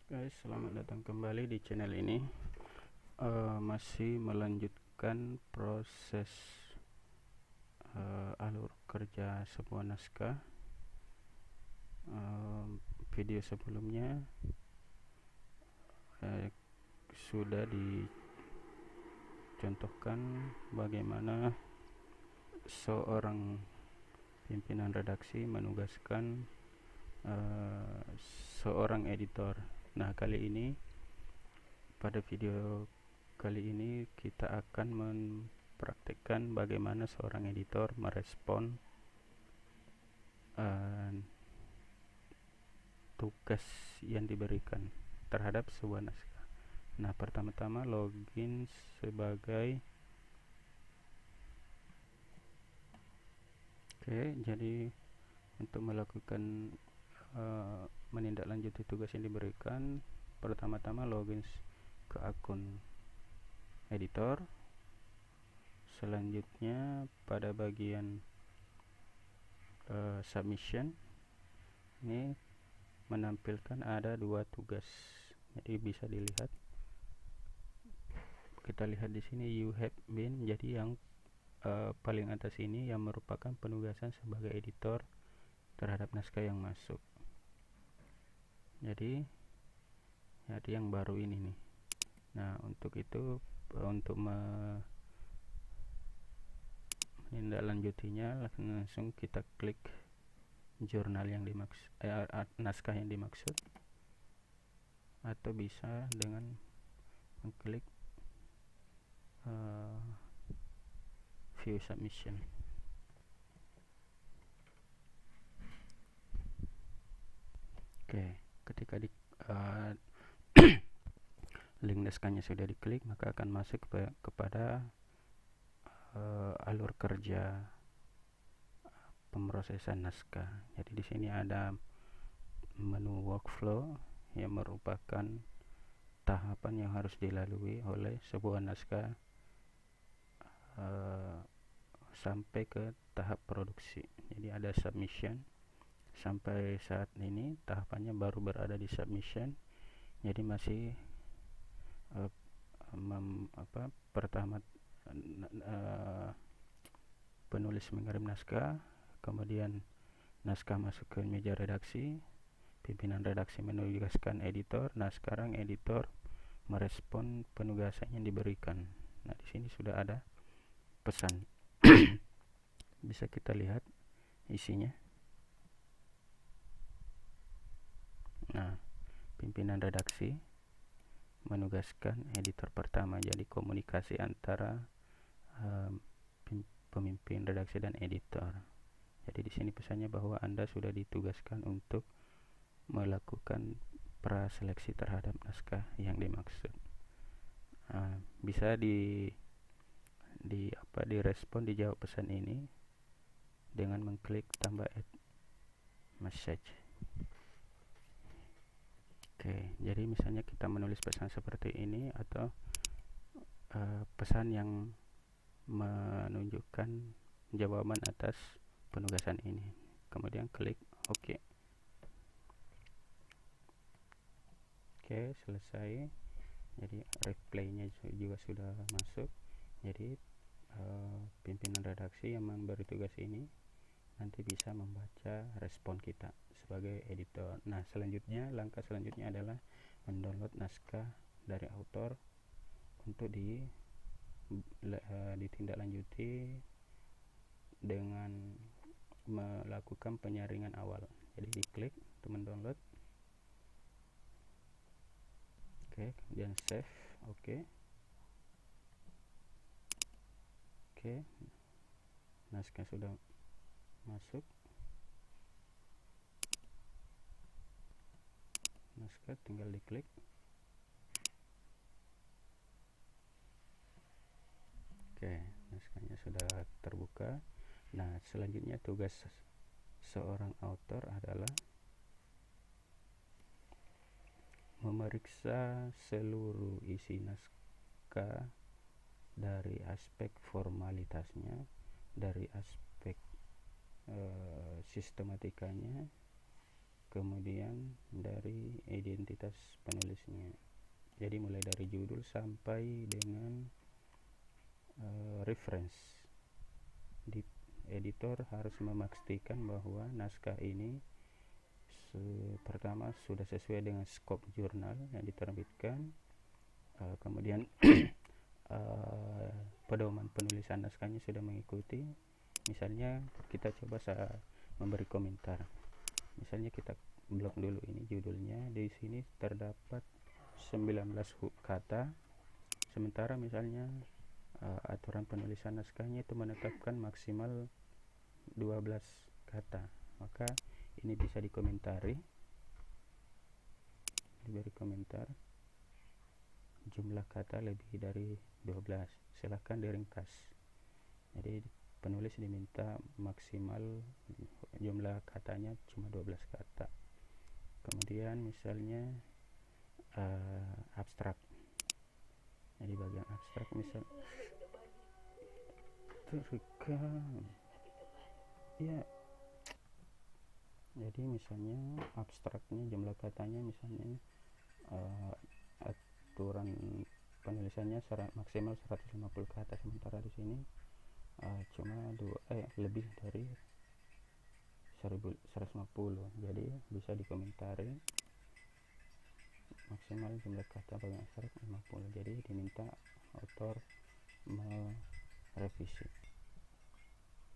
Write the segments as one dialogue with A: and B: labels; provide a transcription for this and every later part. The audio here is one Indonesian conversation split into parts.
A: Guys, selamat datang kembali di channel ini. Masih melanjutkan proses alur kerja sebuah naskah. Video sebelumnya sudah dicontohkan bagaimana seorang pimpinan redaksi menugaskan seorang editor. Nah, pada video kali ini kita akan mempraktikkan bagaimana seorang editor merespon tugas yang diberikan terhadap sebuah naskah. Nah, pertama-tama login sebagai jadi untuk melakukan menindaklanjuti tugas yang diberikan, pertama-tama login ke akun editor. Selanjutnya pada bagian submission ini menampilkan ada dua tugas, jadi bisa dilihat. Kita lihat di sini you have been, jadi yang paling atas ini yang merupakan penugasan sebagai editor terhadap naskah yang masuk. Jadi yang baru ini nih. Nah, untuk itu, untuk menindaklanjutinya, langsung kita klik jurnal yang dimaksud, naskah yang dimaksud, atau bisa dengan mengklik view submission. Ketika link naskahnya sudah diklik, maka akan masuk kepada alur kerja pemrosesan naskah. Jadi di sini ada menu workflow yang merupakan tahapan yang harus dilalui oleh sebuah naskah sampai ke tahap produksi. Jadi ada submission. Sampai saat ini tahapannya baru berada di submission. Jadi masih pertama penulis mengirim naskah, kemudian naskah masuk ke meja redaksi, pimpinan redaksi menugaskan editor. Nah, sekarang editor merespon penugasan yang diberikan. Nah, di sini sudah ada pesan. Bisa kita lihat isinya. Nah, pimpinan redaksi menugaskan editor pertama, jadi komunikasi antara pemimpin redaksi dan editor. Jadi di sini pesannya bahwa Anda sudah ditugaskan untuk melakukan praseleksi terhadap naskah yang dimaksud. Bisa direspon, dijawab pesan ini dengan mengklik tambah add message. Jadi misalnya kita menulis pesan seperti ini, atau pesan yang menunjukkan jawaban atas penugasan ini. Kemudian klik OK. Selesai. Jadi reply-nya juga sudah masuk. Jadi pimpinan redaksi yang memberi tugas ini nanti bisa membaca respon kita sebagai editor. Nah, langkah selanjutnya adalah mendownload naskah dari author untuk ditindaklanjuti dengan melakukan penyaringan awal. Jadi diklik untuk mendownload. Kemudian save. Naskah sudah masuk. Naskah tinggal diklik. Naskahnya sudah terbuka. Nah, selanjutnya tugas seorang author adalah memeriksa seluruh isi naskah dari aspek formalitasnya, dari aspek sistematikanya, kemudian dari identitas penulisnya. Jadi mulai dari judul sampai dengan reference. Di editor harus memastikan bahwa naskah ini pertama sudah sesuai dengan skop jurnal yang diterbitkan, kemudian pedoman penulisan naskahnya sudah mengikuti. Misalnya kita coba memberi komentar. Misalnya kita blok dulu ini judulnya, di sini terdapat 19 kata, sementara misalnya aturan penulisan naskahnya itu menetapkan maksimal 12 kata, maka ini bisa dikomentari, diberi komentar. Jumlah kata lebih dari 12, silahkan diringkas. Jadi penulis diminta maksimal jumlah katanya cuma 12 kata. Kemudian misalnya abstrak. Jadi bagian abstrak misal terekam. Ya. Jadi misalnya abstraknya jumlah katanya misalnya aturan penulisannya maksimal 150 kata, sementara di sini cuma lebih dari 150. Jadi bisa dikomentari maksimal jumlah kata bagian abstrak 50. Jadi diminta autor merevisi.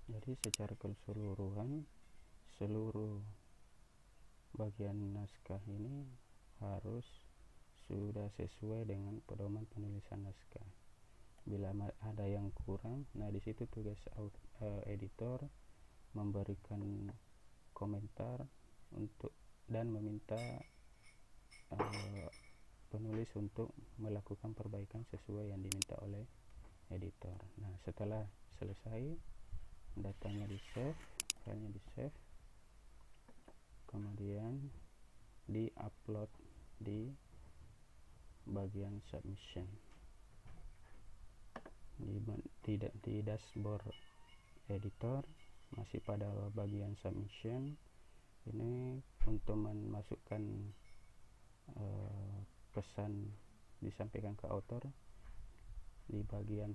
A: Jadi secara keseluruhan seluruh bagian naskah ini harus sudah sesuai dengan pedoman penulisan naskah. Bila ada yang kurang, nah di situ tugas editor memberikan komentar dan meminta penulis untuk melakukan perbaikan sesuai yang diminta oleh editor. Nah, setelah selesai, datanya di save, filenya di save, kemudian di upload di bagian submission di dashboard editor. Masih pada bagian submission, ini untuk memasukkan pesan disampaikan ke author. Di bagian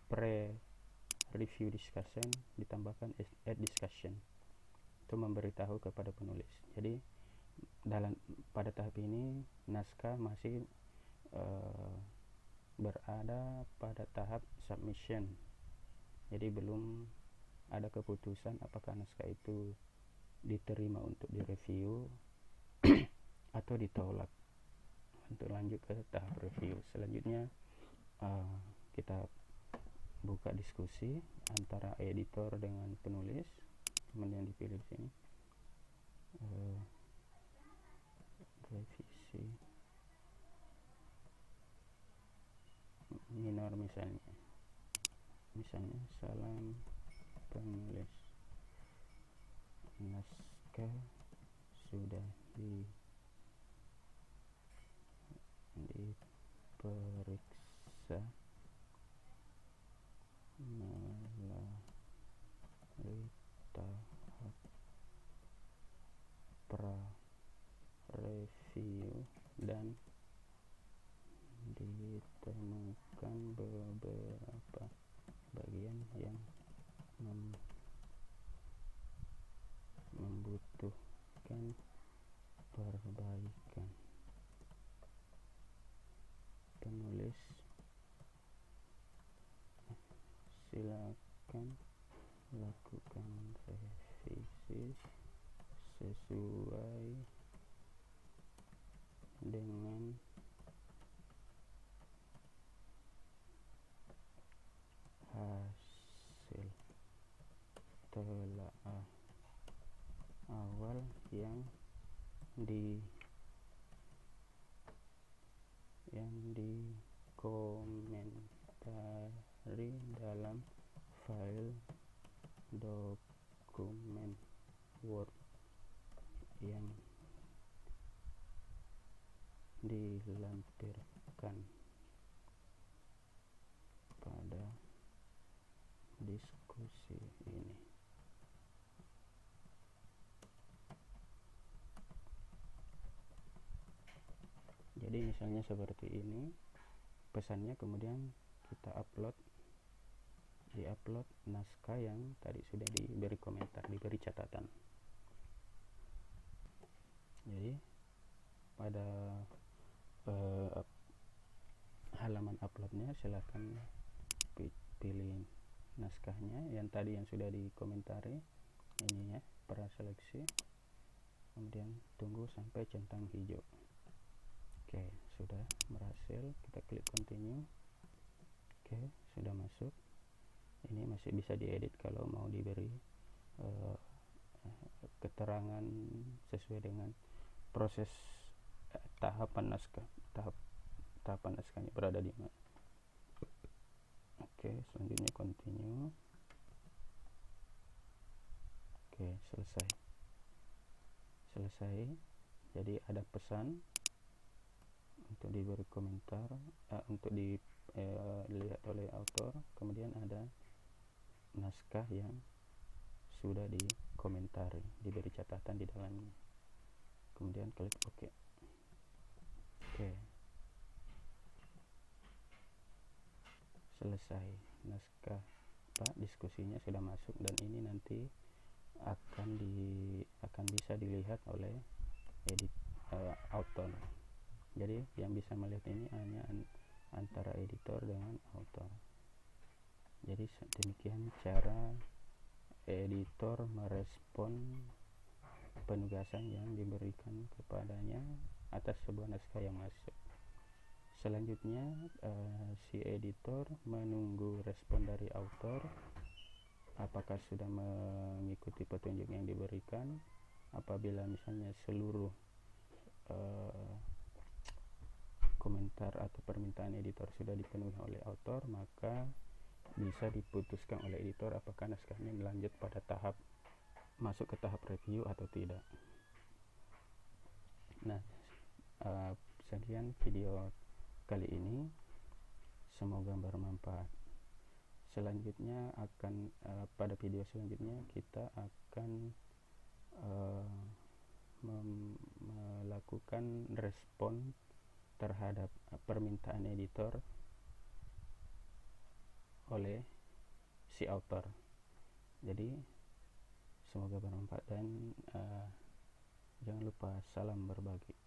A: pre-review discussion ditambahkan add discussion, itu memberitahu kepada penulis. Jadi pada tahap ini naskah masih berada pada tahap submission. Jadi belum ada keputusan apakah naskah itu diterima untuk direview atau ditolak untuk lanjut ke tahap review. Selanjutnya kita buka diskusi antara editor dengan penulis, kemudian dipilih di sini revisi minor, misalnya salam penulis, naskah sudah diperiksa melalui tahap pra-review dan ditemukan beberapa bagian yang membutuhkan perbaikan. Penulis silakan lakukan revisi sesuai dengan hasil telaah awal yang dikomentari dalam file dokumen Word yang dilampirkan pada diskusi ini. Jadi misalnya seperti ini pesannya, kemudian kita di-upload naskah yang tadi sudah diberi komentar, diberi catatan. Jadi pada halaman uploadnya silahkan pilih naskahnya yang tadi yang sudah dikomentari ini ya, praseleksi, kemudian tunggu sampai centang hijau. Oke, sudah berhasil, kita klik continue. Oke, sudah masuk. Ini masih bisa diedit kalau mau diberi keterangan sesuai dengan proses tahapan naskahnya berada di mana. Oke, selanjutnya continue. Oke, selesai. Jadi ada pesan untuk diberi komentar, untuk dilihat oleh author, kemudian ada naskah yang sudah dikomentari, diberi catatan di dalamnya. Kemudian klik OK. Oke, selesai. Naskah diskusinya sudah masuk, dan ini nanti akan bisa dilihat oleh author. Jadi yang bisa melihat ini hanya antara editor dengan author. Jadi demikian cara editor merespon penugasan yang diberikan kepadanya atas sebuah naskah yang masuk. Selanjutnya si editor menunggu respon dari author, apakah sudah mengikuti petunjuk yang diberikan. Apabila misalnya seluruh komentar atau permintaan editor sudah dipenuhi oleh author, maka bisa diputuskan oleh editor apakah naskahnya melanjut pada masuk ke tahap review atau tidak. Nah, sekian video kali ini, semoga bermanfaat. Selanjutnya pada video selanjutnya kita akan melakukan respon terhadap permintaan editor oleh si author. Jadi semoga bermanfaat, dan jangan lupa salam berbagi.